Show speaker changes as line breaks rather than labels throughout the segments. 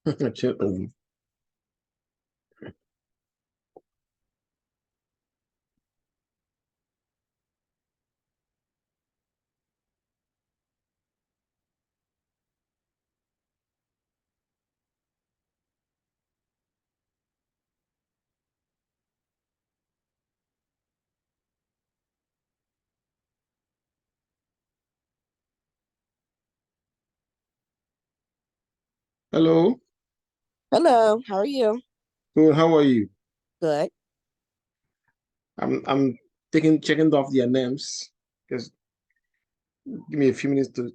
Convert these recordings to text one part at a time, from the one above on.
Hello.
Hello, how are you?
Good. How are you?
Good.
I'm checking off their names. Just give me a few minutes to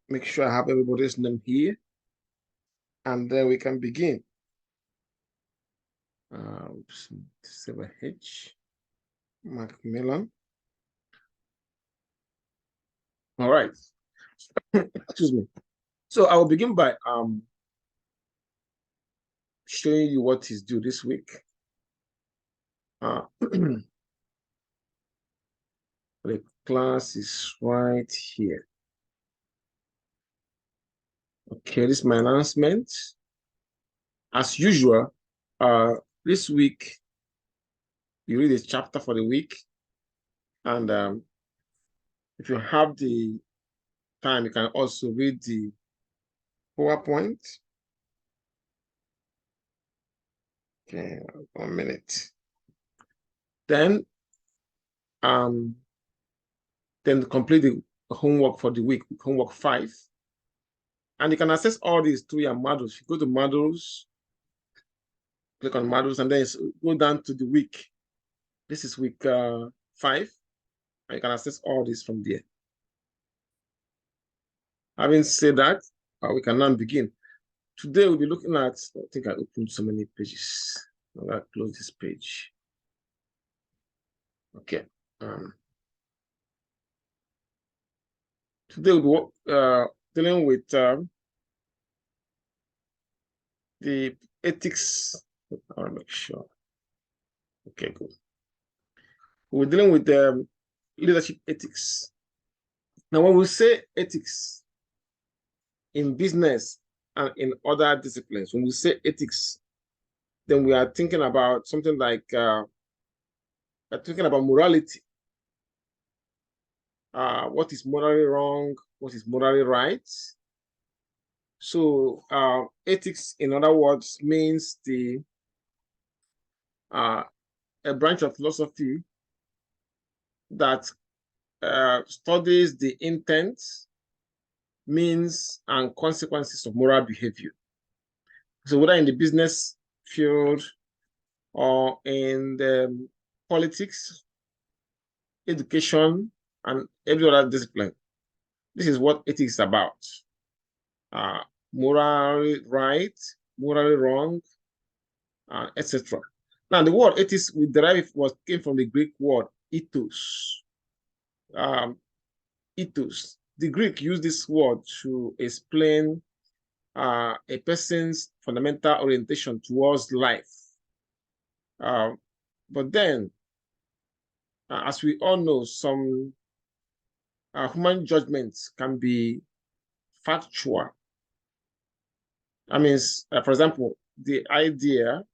make sure I have everybody's name here, and then we can begin. 7H, Macmillan. All right. Excuse me. So I will begin by showing you what is due this week. The class is right here. Okay, this is my announcement. As usual, this week you read a chapter for the week, and if you have the time, you can also read the PowerPoint. Okay, 1 minute. Then um then complete the homework for the week, homework 5. And you can access all these through your modules. You go to modules, click on modules, and then go down to the week. This is week 5, and you can access all this from there. Having said that, we can now begin. Today we'll be looking at, I think I opened so many pages. I'm gonna close this page. Okay. Today we'll be dealing with the ethics. I want to make sure. Okay, good. We're dealing with leadership ethics. Now, when we say ethics in business and in other disciplines, when we say ethics, then we are thinking about something like we're thinking about morality. What is morally wrong? What is morally right? So ethics, in other words, means a branch of philosophy that studies the intent, means, and consequences of moral behavior. So whether in the business field or in the politics, education, and every other discipline, this is what ethics is about. Morally right, morally wrong, etc. Now, the word ethics we derive came from the Greek word ethos. Ethos. The Greek used this word to explain a person's fundamental orientation towards life. But then, as we all know, some human judgments can be factual. I mean, for example, the idea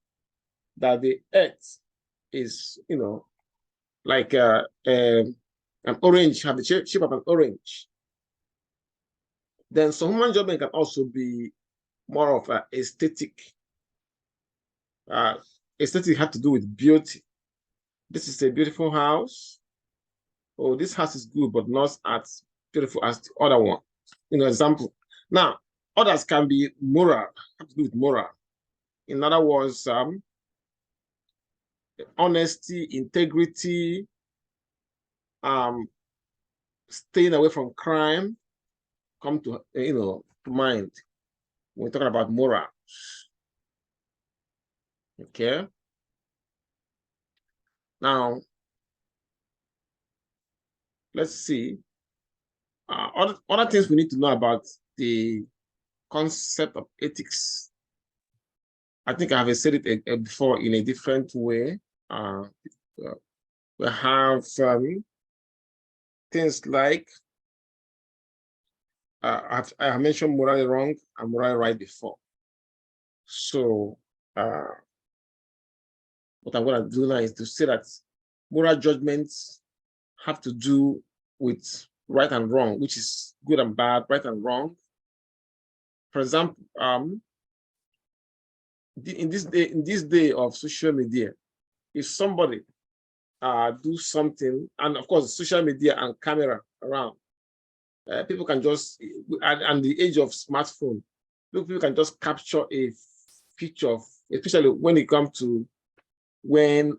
that the earth is, like an orange, have the shape of an orange. Then some human judgment can also be more of an aesthetic. Aesthetic have to do with beauty. This is a beautiful house. Oh, this house is good, but not as beautiful as the other one. Example. Now, others can be moral, have to do with moral. In other words, honesty, integrity, staying away from crime come to to mind when we're talking about morals. Okay. Now, let's see. Other things we need to know about the concept of ethics. I think I have said it before in a different way. We have things like I have mentioned morally wrong and morally right before. So what I'm going to do now is to say that moral judgments have to do with right and wrong, which is good and bad, right and wrong. For example, in this day of social media, if somebody do something, and of course, social media and camera around, people can just, and the age of smartphone, people can just capture a picture of, especially when it comes to when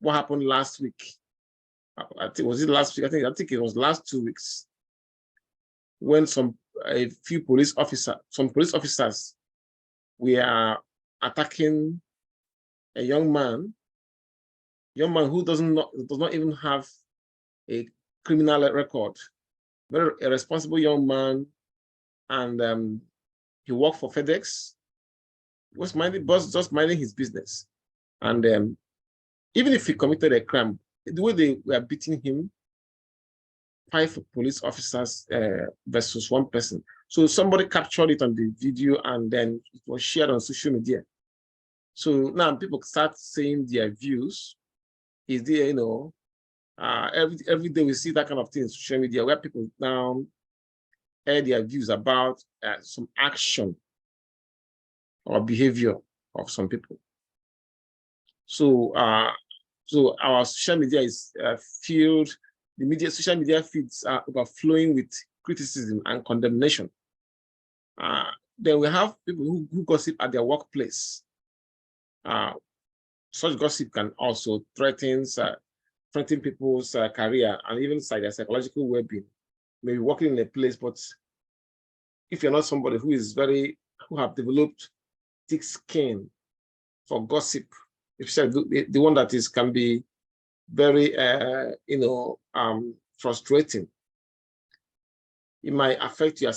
what happened last week. I think was it last week? I think it was last 2 weeks when some police officers were attacking a young man who does not even have a criminal record, very irresponsible young man, and he worked for FedEx. He was just minding his business, and even if he committed a crime, the way they were beating him, 5 police officers versus 1 person. So somebody captured it on the video, and then it was shared on social media. So now people start saying their views. Is there, every day we see that kind of thing in social media where people now air their views about some action or behavior of some people. So our social media is filled. Social media feeds are overflowing with criticism and condemnation. Then we have people who gossip at their workplace. Such gossip can also threaten people's career and even their psychological well-being. Maybe working in a place, but if you're not somebody who have developed thick skin for gossip, especially the one that can be very frustrating, it might affect you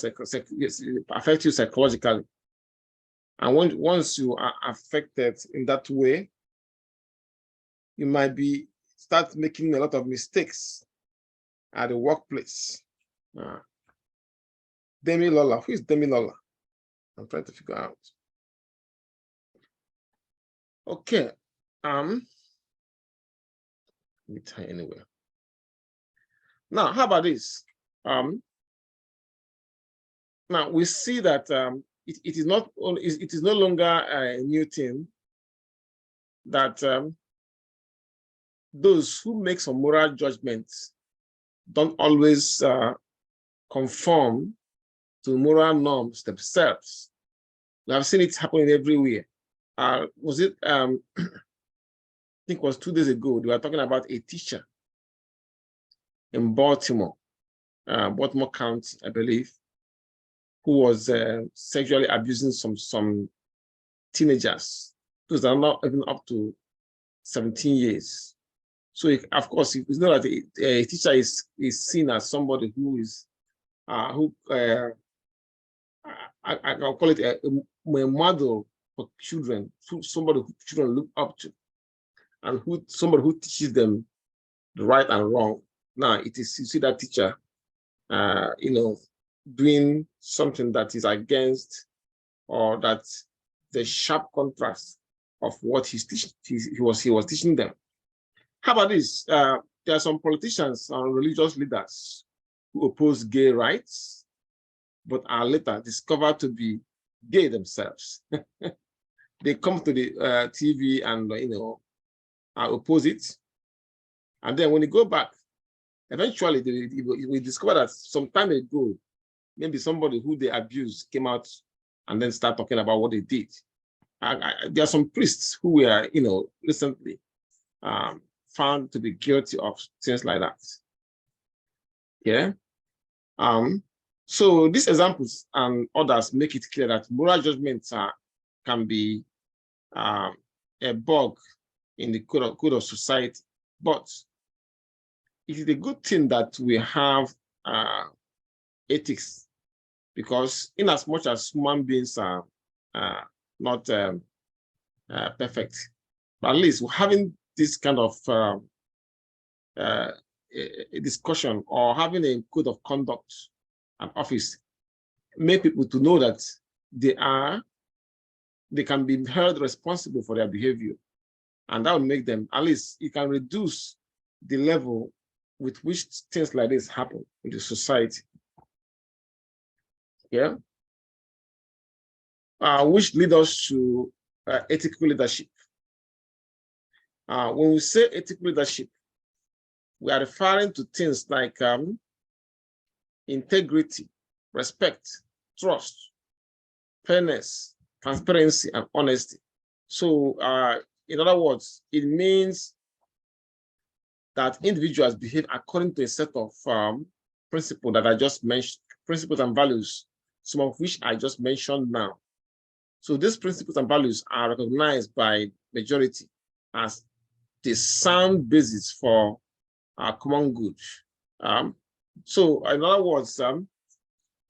psychologically. And once you are affected in that way, you might start making a lot of mistakes at the workplace. Demi Lola, who is Demi Lola? I'm trying to figure out. Okay. Let me try anyway. Now, how about this? Now we see that it is no longer a new thing that those who make some moral judgments don't always conform to moral norms themselves. We have seen it happening everywhere. Was it, I think it was 2 days ago, they were talking about a teacher in Baltimore County, I believe, who was sexually abusing some teenagers. Those are not even up to 17 years. So of course, it's not that a teacher is seen as somebody who is I call it a model for children, somebody who children look up to, and somebody who teaches them the right and wrong. Now you see that teacher, doing something that is against, or that the sharp contrast of what he was teaching them. How about this? There are some politicians and religious leaders who oppose gay rights, but are later discovered to be gay themselves. They come to the TV and oppose it, and then when they go back, eventually we discover that some time ago, maybe somebody who they abused came out and then start talking about what they did. There are some priests who were, recently found to be guilty of things like that. Yeah. So these examples and others make it clear that moral judgments can be a bug in the code of society, but it is a good thing that we have ethics, because in as much as human beings are not perfect, but at least having this kind of a discussion or having a code of conduct at office make people to know that they are they can be held responsible for their behavior. And that will make them, at least it can reduce the level with which things like this happen in the society. Yeah. Which lead us to ethical leadership. When we say ethical leadership, we are referring to things like integrity, respect, trust, fairness, transparency, and honesty. So, in other words, it means that individuals behave according to a set of principles that I just mentioned, principles and values, some of which I just mentioned now. So these principles and values are recognized by majority as the sound basis for our common good. So in other words,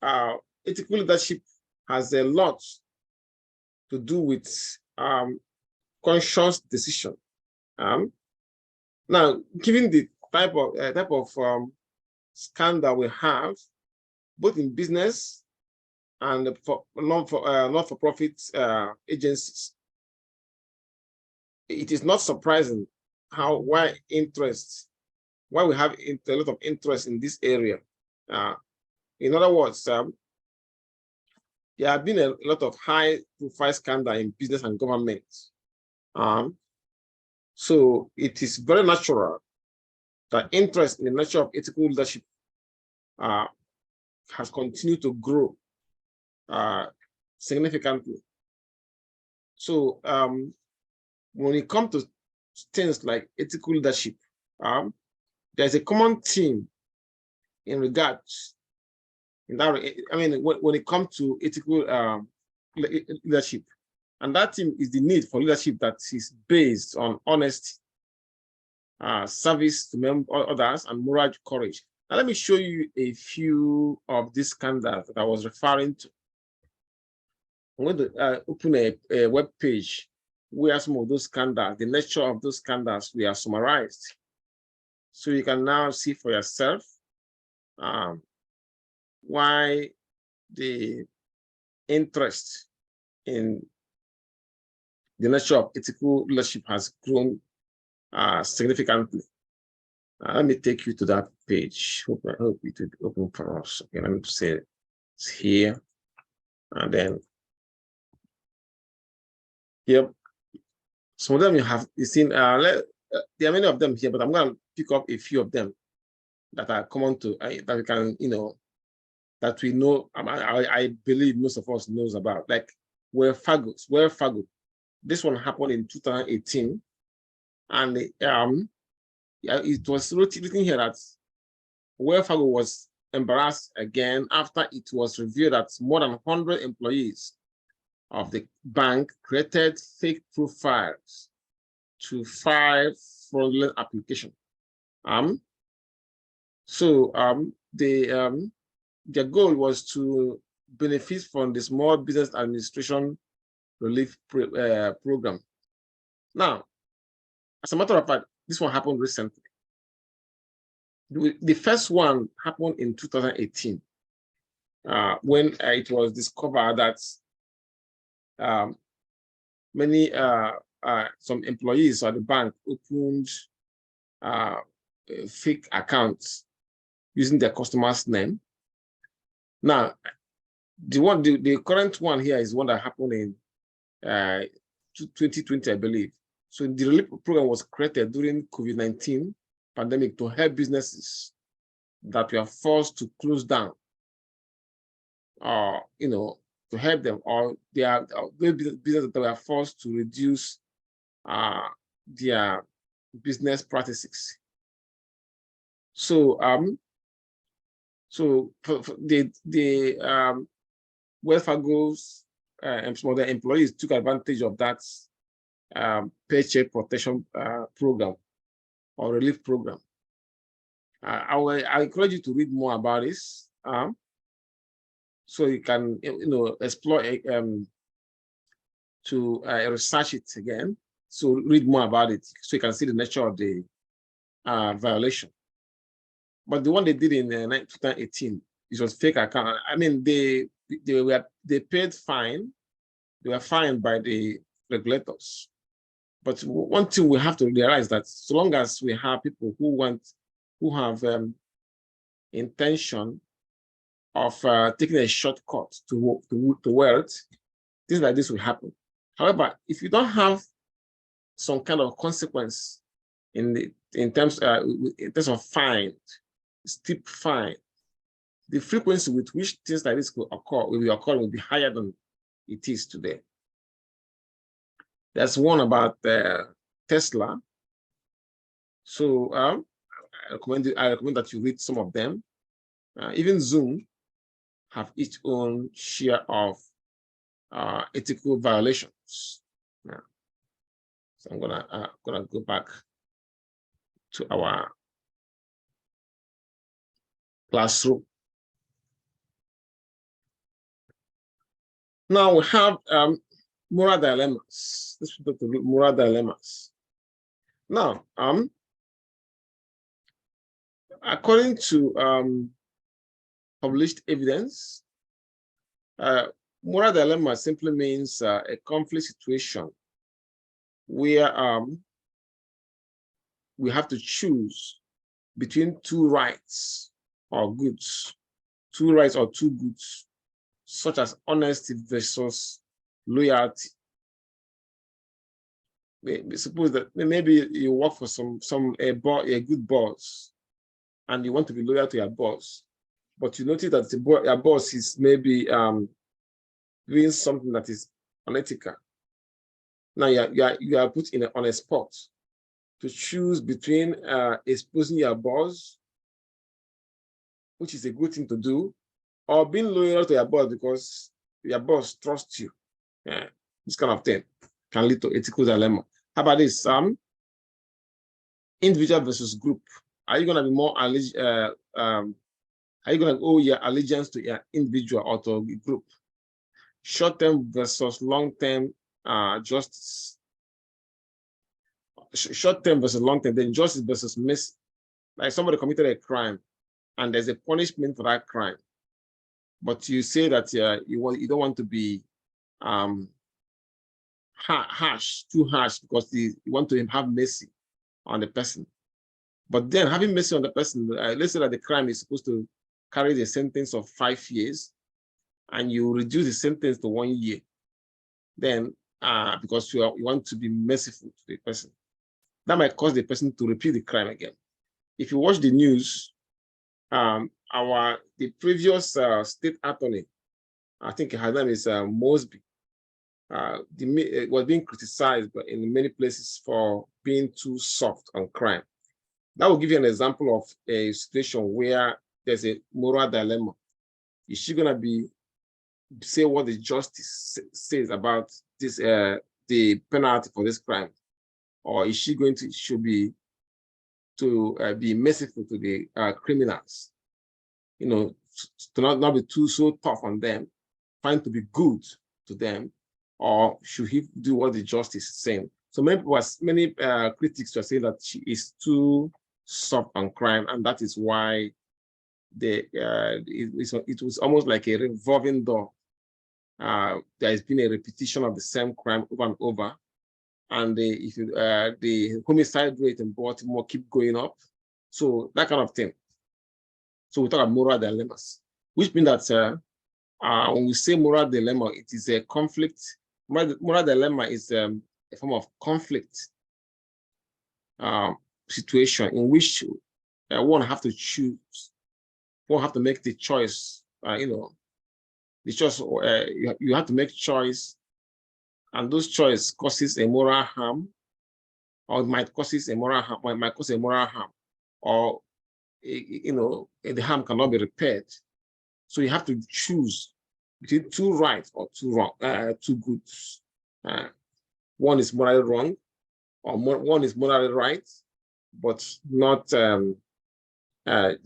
ethical leadership has a lot to do with conscious decision. Now, given the type of scandal we have, both in business and for not-for-profit agencies, it is not surprising why we have a lot of interest in this area. In other words, there have been a lot of high-profile scandal in business and government. So it is very natural that interest in the nature of ethical leadership has continued to grow significantly. So when it comes to things like ethical leadership, there's a common theme in regards in that. I mean, when it comes to ethical leadership, and that theme is the need for leadership that is based on honesty, service to others, and moral courage. Now, let me show you a few of these scandals that I was referring to. I'm going to open a web page where some of those scandals, the nature of those scandals, we are summarized. So you can now see for yourself why the interest in the nature of ethical leadership has grown significantly. Let me take you to that page. I hope it will be open for us. Okay, let me say it's here. And then here, some of them you've seen. There are many of them here, but I'm going to pick up a few of them that are common to that we can, that we know. I believe most of us knows about, like Wells Fargo. This one happened in 2018, and it was written here that Wells Fargo was embarrassed again after it was revealed that more than 100 employees of the bank created fake profiles to file fraudulent application. Their goal was to benefit from the Small Business Administration Relief Program. Now, as a matter of fact, this one happened recently. The first one happened in 2018 when it was discovered that some employees at the bank opened fake accounts using their customer's name. Now, the current one here is one that happened in 2020, I believe. So the relief program was created during COVID-19 pandemic to help businesses that were forced to close down, or to help them, or businesses that were forced to reduce their business practices. So for the Wells Fargo's some of their employees took advantage of that paycheck protection program or relief program. I encourage you to read more about this, so you can explore to research it again. So read more about it so you can see the nature of the violation. But the one they did in 2018, it was fake account. I mean, they paid fine they were fined by the regulators. But one thing we have to realize that so long as we have people who have intention of taking a shortcut to wealth, things like this will happen. However, if you don't have some kind of consequence in terms of fine, steep fine, the frequency with which things like this will be higher than it is today. There's one about Tesla. So I recommend that you read some of them. Even Zoom have its own share of ethical violations. Yeah. So I'm gonna go back to our classroom. Now we have moral dilemmas. Let's go to moral dilemmas. Now, according to published evidence, moral dilemma simply means a conflict situation where we have to choose between two rights or goods, two rights or two goods, such as honesty versus loyalty. Suppose that maybe you work for a good boss, and you want to be loyal to your boss, but you notice that your boss is maybe doing something that is unethical. Now you are put on a spot to choose between exposing your boss, which is a good thing to do, or being loyal to your boss because your boss trusts you. Yeah, this kind of thing can lead to ethical dilemma. How about this? Individual versus group. Are you going to be more are you going to owe your allegiance to your individual or to a group? Short-term versus long-term justice. Short-term versus long-term, then justice versus mercy. Like somebody committed a crime and there's a punishment for that crime, but you say that you don't want to be harsh, too harsh, because you want to have mercy on the person. But then having mercy on the person, let's say that the crime is supposed to carry the sentence of 5 years, and you reduce the sentence to 1 year, then because you want to be merciful to the person, that might cause the person to repeat the crime again. If you watch the news, the previous state attorney, I think her name is Mosby, was being criticized in many places for being too soft on crime. That will give you an example of a situation where there's a moral dilemma. Is she going to say what the justice says about this, the penalty for this crime, or is she should be merciful to the criminals? You know, to not be so tough on them, trying to be good to them, or should he do what the justice is saying? So many critics were saying that she is too soft on crime, and that is why it was almost like a revolving door. There has been a repetition of the same crime over and over, and the homicide rate in Baltimore keep going up. So that kind of thing. So we talk about moral dilemmas, which means that when we say moral dilemma, it is a conflict. Moral dilemma is a form of conflict situation in which one have to choose, one have to make the choice. The choice you have to make choice, and those choice causes a moral harm, or it might cause a moral harm, or it might cause a moral harm, or the harm cannot be repaired. So you have to choose between two rights or two goods. One is morally wrong, or one is morally right, but not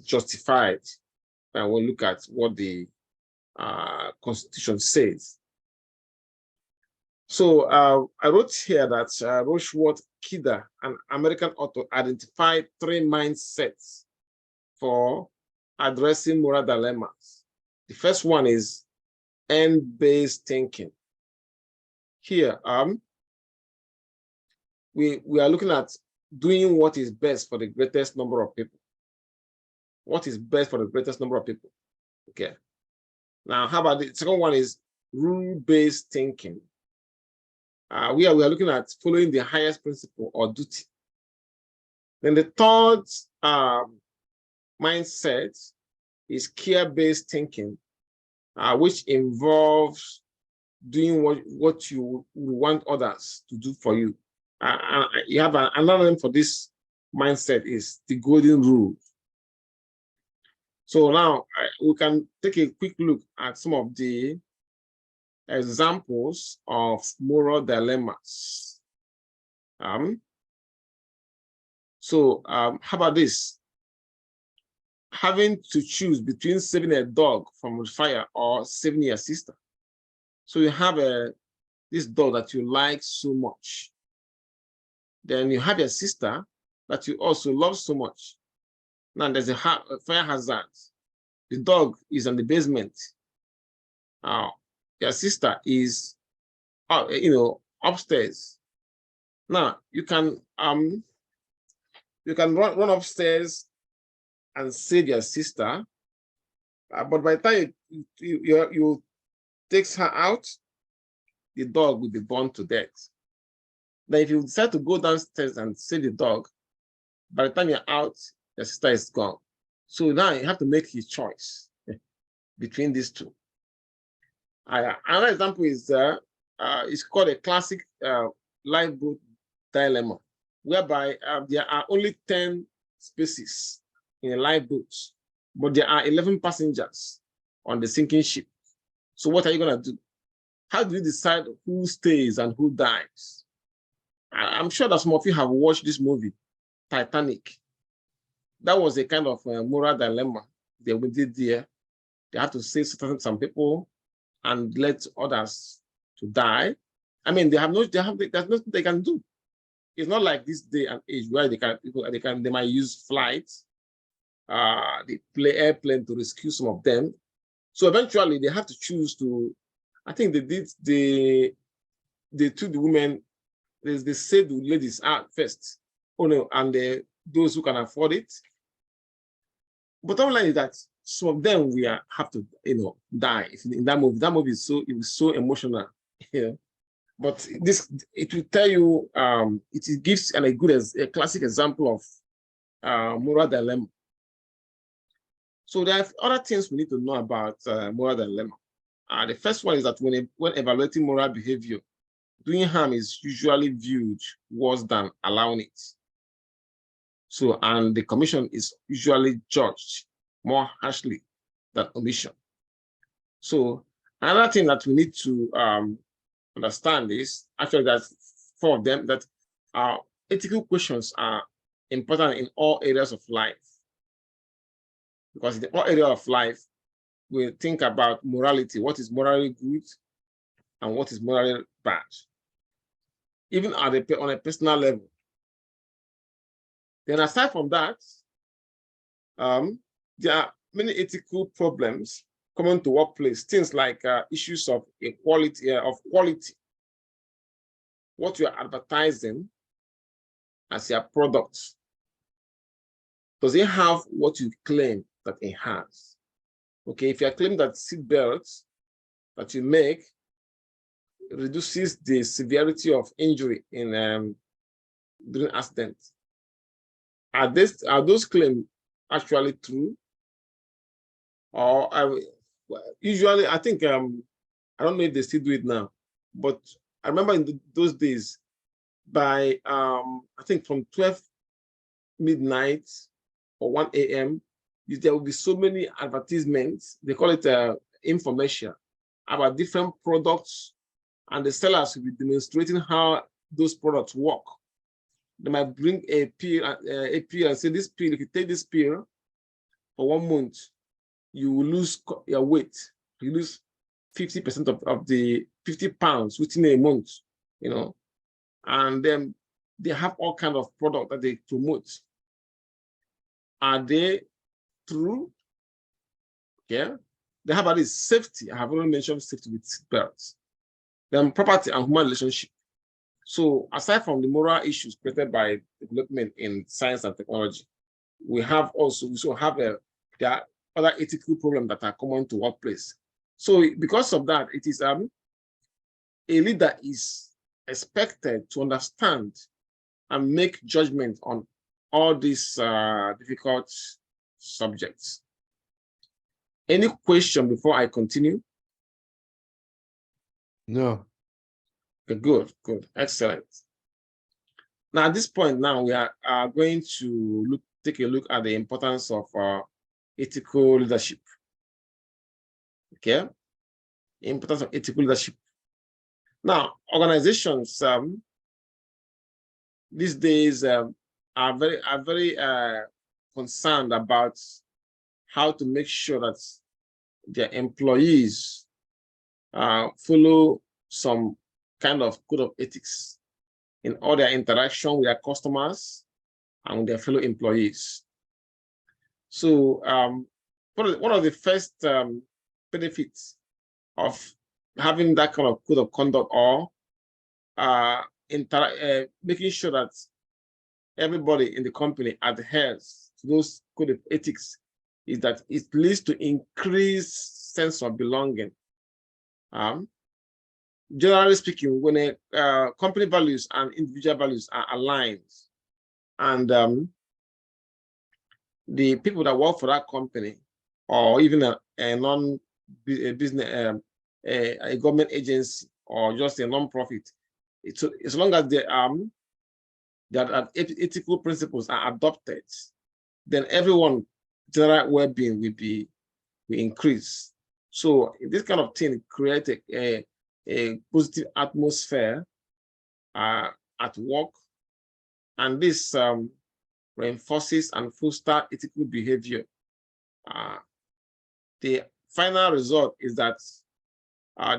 justified when we look at what the Constitution says. So I wrote here that Rochworth Kidder, an American author, identified 3 mindsets for addressing moral dilemmas. The first one is end-based thinking. here, we are looking at doing what is best for the greatest number of people. What is best for the greatest number of people? Okay. Now, how about the second one is rule-based thinking. We are looking at following the highest principle or duty. Then the third mindset is care-based thinking, which involves doing what you want others to do for you. You have another name for this mindset is the golden rule. So now we can take a quick look at some of the examples of moral dilemmas. How about this? Having to choose between saving a dog from fire or saving your sister. So you have this dog that you like so much. Then you have your sister that you also love so much. Now there's a fire hazard. The dog is in the basement. Your sister is, upstairs. Now you can run upstairs and save your sister, but by the time you takes her out, the dog will be burned to death. Then if you decide to go downstairs and save the dog, by the time you're out, your sister is gone. So now you have to make his choice between these two. Another example is it's called a classic lifeboat dilemma, whereby there are only 10 spaces in a lifeboat, but there are 11 passengers on the sinking ship. So what are you going to do? How do you decide who stays and who dies? I'm sure that some of you have watched this movie, Titanic. That was a kind of moral dilemma they did there. They have to save some people and let others to die. I mean, there's nothing they can do. It's not like this day and age where they might use flights, airplane to rescue some of them. So eventually they have to choose to. I think they took the women. They saved the ladies out first. Oh no, and those who can afford it. Bottom line is that some of them have to die in that movie. That movie is so emotional. But it will tell you it gives a classic example of moral dilemma. So there are other things we need to know about moral dilemma. The first one is that when evaluating moral behavior, doing harm is usually viewed worse than allowing it. So, and the commission is usually judged more harshly than omission. So, another thing that we need to understand is actually that four of them, that ethical questions are important in all areas of life. Because in all areas of life, we think about morality, what is morally good and what is morally bad, even on a personal level. Then aside from that, there are many ethical problems common to workplace, things like issues of equality, of quality, what you are advertising as your product. Does it have what you claim that it has? Okay, if you claim that seat belts that you make reduces the severity of injury in during accident, are those claims actually true? Or usually, I think I don't know if they still do it now, but I remember in those days, by I think from 12 midnight or 1 a.m., there will be so many advertisements. They call it information about different products, and the sellers will be demonstrating how those products work. They might bring a pill and say, this pill, if you take this pill for 1 month, you will lose your weight. You lose 50% of the 50 pounds within a month, and then they have all kinds of products that they promote. Are they true? Yeah. Then how about this safety? I have already mentioned safety with seatbelts. Then property and human relationship. So aside from the moral issues created by development in science and technology, we also have there are other ethical problems that are common to workplace. So because of that, it is a leader is expected to understand and make judgment on all these difficult subjects. Any question before I continue?
No.
Okay, good, excellent. Now at this point, now we are going to take a look at the importance of ethical leadership. Okay, importance of ethical leadership. Now, organizations these days are very concerned about how to make sure that their employees follow some kind of code of ethics in all their interaction with their customers and with their fellow employees. So one of the first benefits of having that kind of code of conduct or making sure that everybody in the company adheres to those code of ethics is that it leads to increased sense of belonging. Generally speaking, when a company values and individual values are aligned, and the people that work for that company, or even a non-business, a government agency, or just a non-profit, as long as that ethical principles are adopted, then everyone general well-being will increase. So this kind of thing creates a positive atmosphere at work, and this reinforces and fosters ethical behavior. The final result is that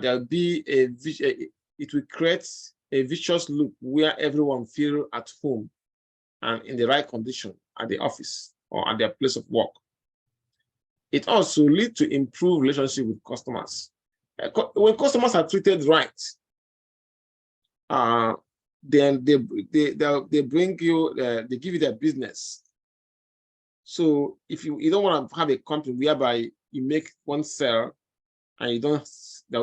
there'll be it will create a vicious loop where everyone feels at home and in the right condition at the office or at their place of work. It also leads to improved relationship with customers. When customers are treated right, then they bring you, they give you their business. So if you don't want to have a company whereby you make one sale and you don't,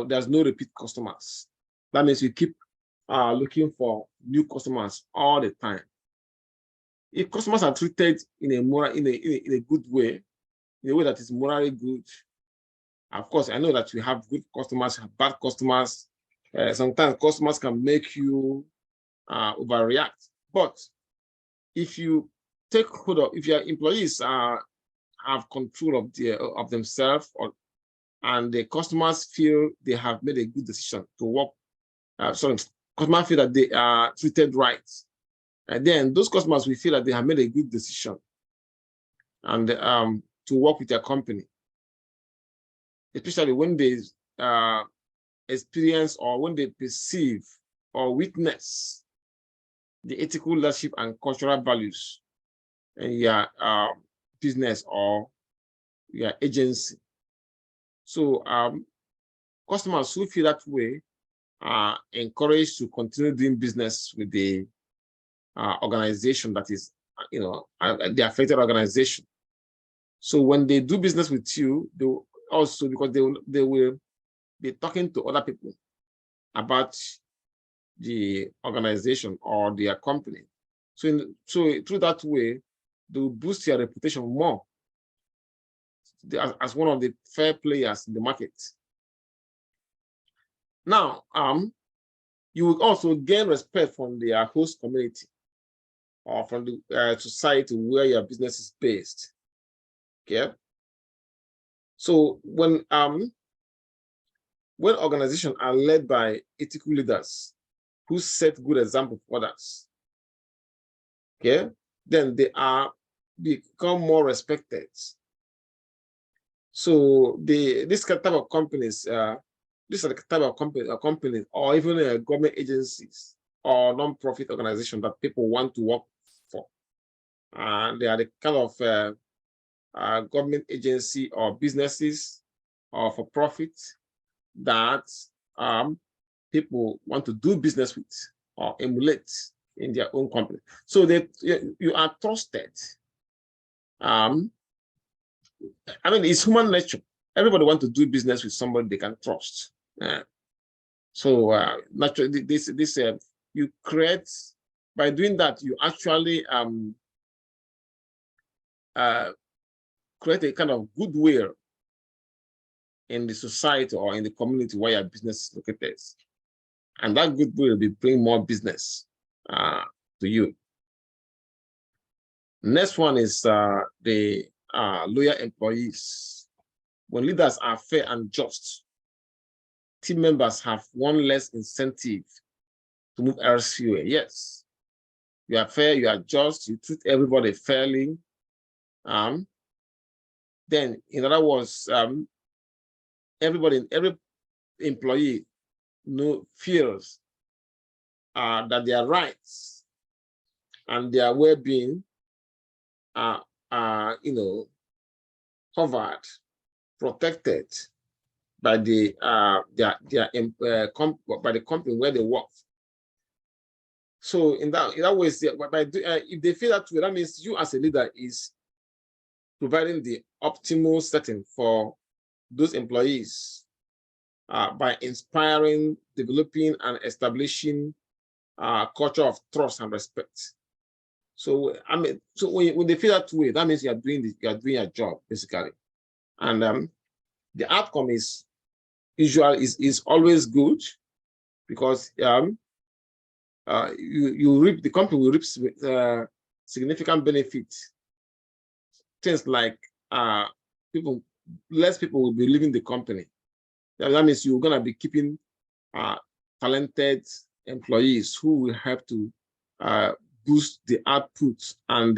there's no repeat customers. That means you keep looking for new customers all the time. If customers are treated in a good way, in a way that is morally good, of course, I know that we have good customers, have bad customers. Sometimes customers can make you overreact. But if you take hold of, if your employees have control of themselves, and the customers feel they have made a good decision to work, customers feel that they are treated right, and then those customers will feel that they have made a good decision and to work with their company, especially when they experience or when they perceive or witness the ethical leadership and cultural values in your business or your agency. So customers who feel that way are encouraged to continue doing business with the organization that is, the affected organization. So when they do business with you, they also, because they will be talking to other people about the organization or their company. So through that way, they will boost your reputation more as one of the fair players in the market. Now, you will also gain respect from their host community or from the society where your business is based. Okay. So when organizations are led by ethical leaders who set good example for others, okay, then they become more respected. So this type of companies, these are the type of companies or even government agencies or non-profit organizations that people want to work for. They are the kind of government agency or businesses or for profit that people want to do business with or emulate in their own company. So that you are trusted. I mean, it's human nature. Everybody wants to do business with somebody they can trust. So naturally, this you create, by doing that, you actually create a kind of goodwill in the society or in the community where your business is located. And that goodwill will bring more business to you. Next one is the loyal employees. When leaders are fair and just, team members have one less incentive to move elsewhere. Yes, you are fair, you are just, you treat everybody fairly. Then, in other words, every employee feels that their rights and their well-being are covered, protected by the by the company where they work. So in that way, if they feel that way, that means you as a leader is providing the optimal setting for those employees by inspiring, developing, and establishing a culture of trust and respect. So I mean, so when they feel that way, that means you are doing your job basically, and the outcome is always good, because you reap, the company will reap significant benefits. Things like less people will be leaving the company. That means you're gonna be keeping talented employees who will help to boost the output and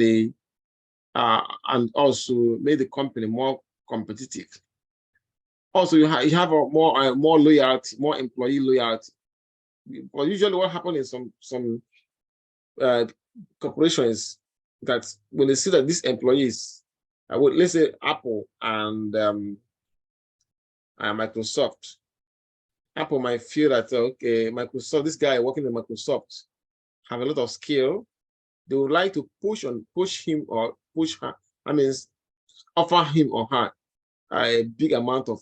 and also make the company more competitive. Also, you have a more loyalty, more employee loyalty. But usually, what happens in some corporations, that when they see that these employees, let's say Apple and Microsoft, Apple might feel that okay, Microsoft, this guy working in Microsoft have a lot of skill. They would like to push him or push her. I mean, offer him or her a big amount of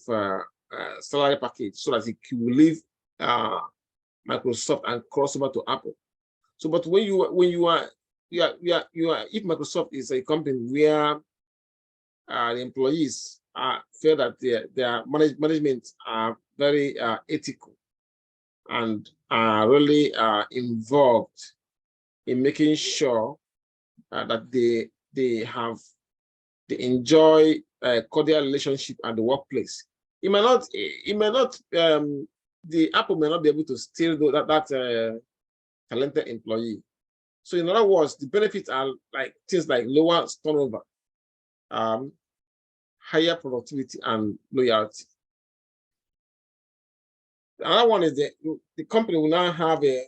salary package so that he will leave Microsoft and cross over to Apple. So, but when you are, if Microsoft is a company where the employees feel that their management are very ethical and are really involved in making sure that they enjoy a cordial relationship at the workplace. The Apple may not be able to steal that talented employee. So in other words, the benefits are like things like lower turnover, higher productivity, and loyalty. Another one is the company will now have a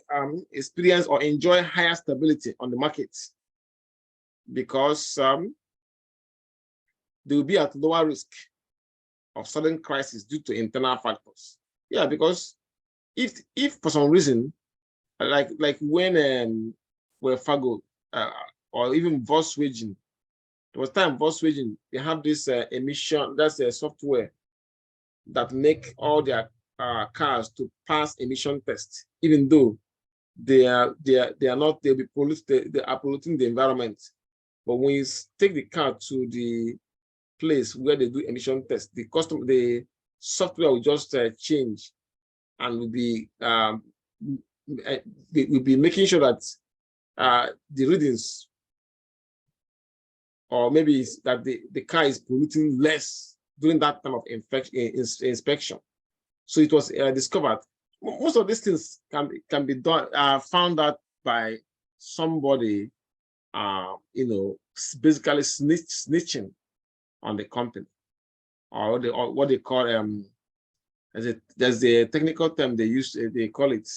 experience or enjoy higher stability on the market, because they will be at lower risk of sudden crisis due to internal factors. Yeah, because if for some reason, like when Fargo or even Volkswagen, there was time Volkswagen, they have this emission, that's a software that make all their cars to pass emission tests, even though they are not, they'll be polluted, they are polluting the environment. But when you take the car to the place where they do emission tests, the software will just change, and will be making sure that the readings, or maybe it's that the car is polluting less during that time of inspection. So it was discovered. Most of these things can be done, found out by somebody, basically snitching on the company, or what they call there's a technical term they use. They call it,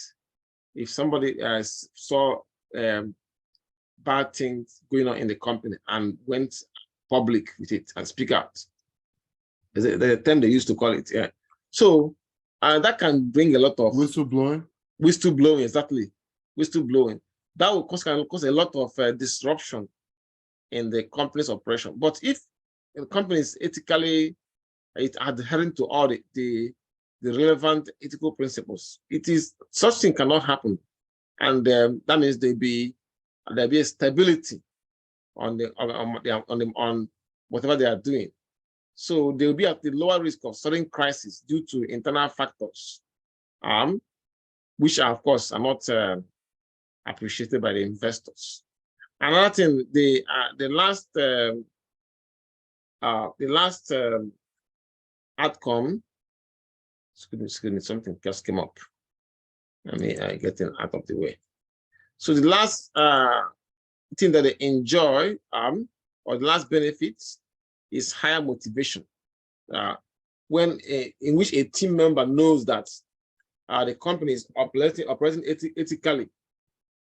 if somebody saw bad things going on in the company and went public with it and speak out. There's a term they used to call it. Yeah. So that can bring a lot of
whistleblowing.
Whistle blowing, exactly. Whistle blowing. That will cause a lot of disruption in the company's operation. But if the company is ethically adhering to all the relevant ethical principles, such thing cannot happen, and that means there'll be a stability on whatever they are doing. So they'll be at the lower risk of sudden crisis due to internal factors, which are, of course, are not appreciated by the investors. Another thing, the last outcome. Excuse me, something just came up. Let me get it out of the way. So the last thing that they enjoy, or the last benefits, is higher motivation. In which a team member knows that the company is operating ethically,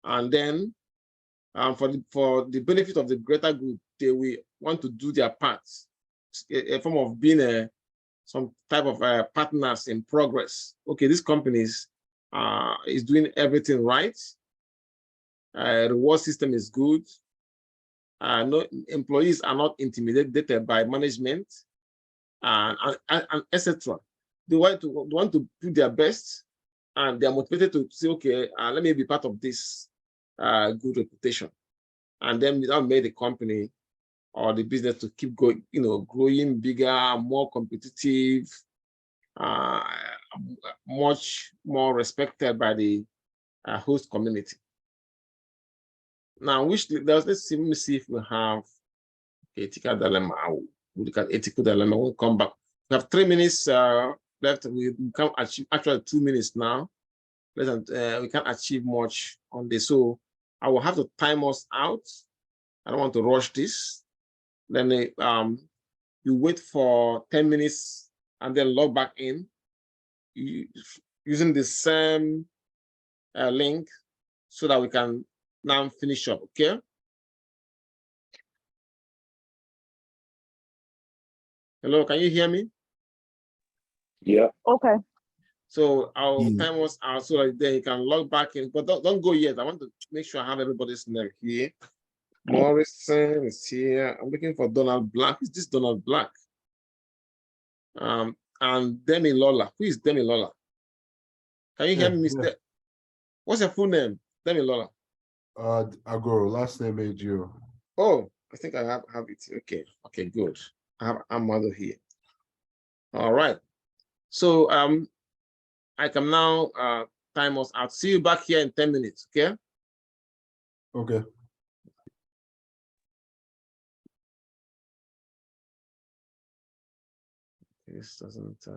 and then for the benefit of the greater good, they will want to do their part, a form of being some type of partners in progress. Okay, this company is doing everything right. Reward system is good. No employees are not intimidated by management, and etc. They want to do their best, and they are motivated to say, okay, let me be part of this good reputation, and then that made the company or the business to keep going, growing bigger, more competitive, much more respected by the host community. Now, let's see if we have ethical dilemma. We'll look at ethical dilemma. We'll come back. We have 3 minutes left. We can achieve actually 2 minutes now. We can't achieve much on this, so I will have to time us out. I don't want to rush this. Then you wait for 10 minutes and then log back in using the same link so that we can now finish up. Okay. Hello, can you hear me?
Yeah.
Okay.
So I'll time us out so that then you can log back in, but don't go yet. I want to make sure I have everybody's name here. Morrison is here. I'm looking for Donald Black. Is this Donald Black? And Demi Lola. Who is Demi Lola? Can you hear me, Mr.? What's your full name? Demi Lola.
Agoro, last name Ejiro.
Oh, I think I have it. Okay. Okay, good. I have Amado here. All right. So I can now time us out. See you back here in 10 minutes, okay?
Okay.
This doesn't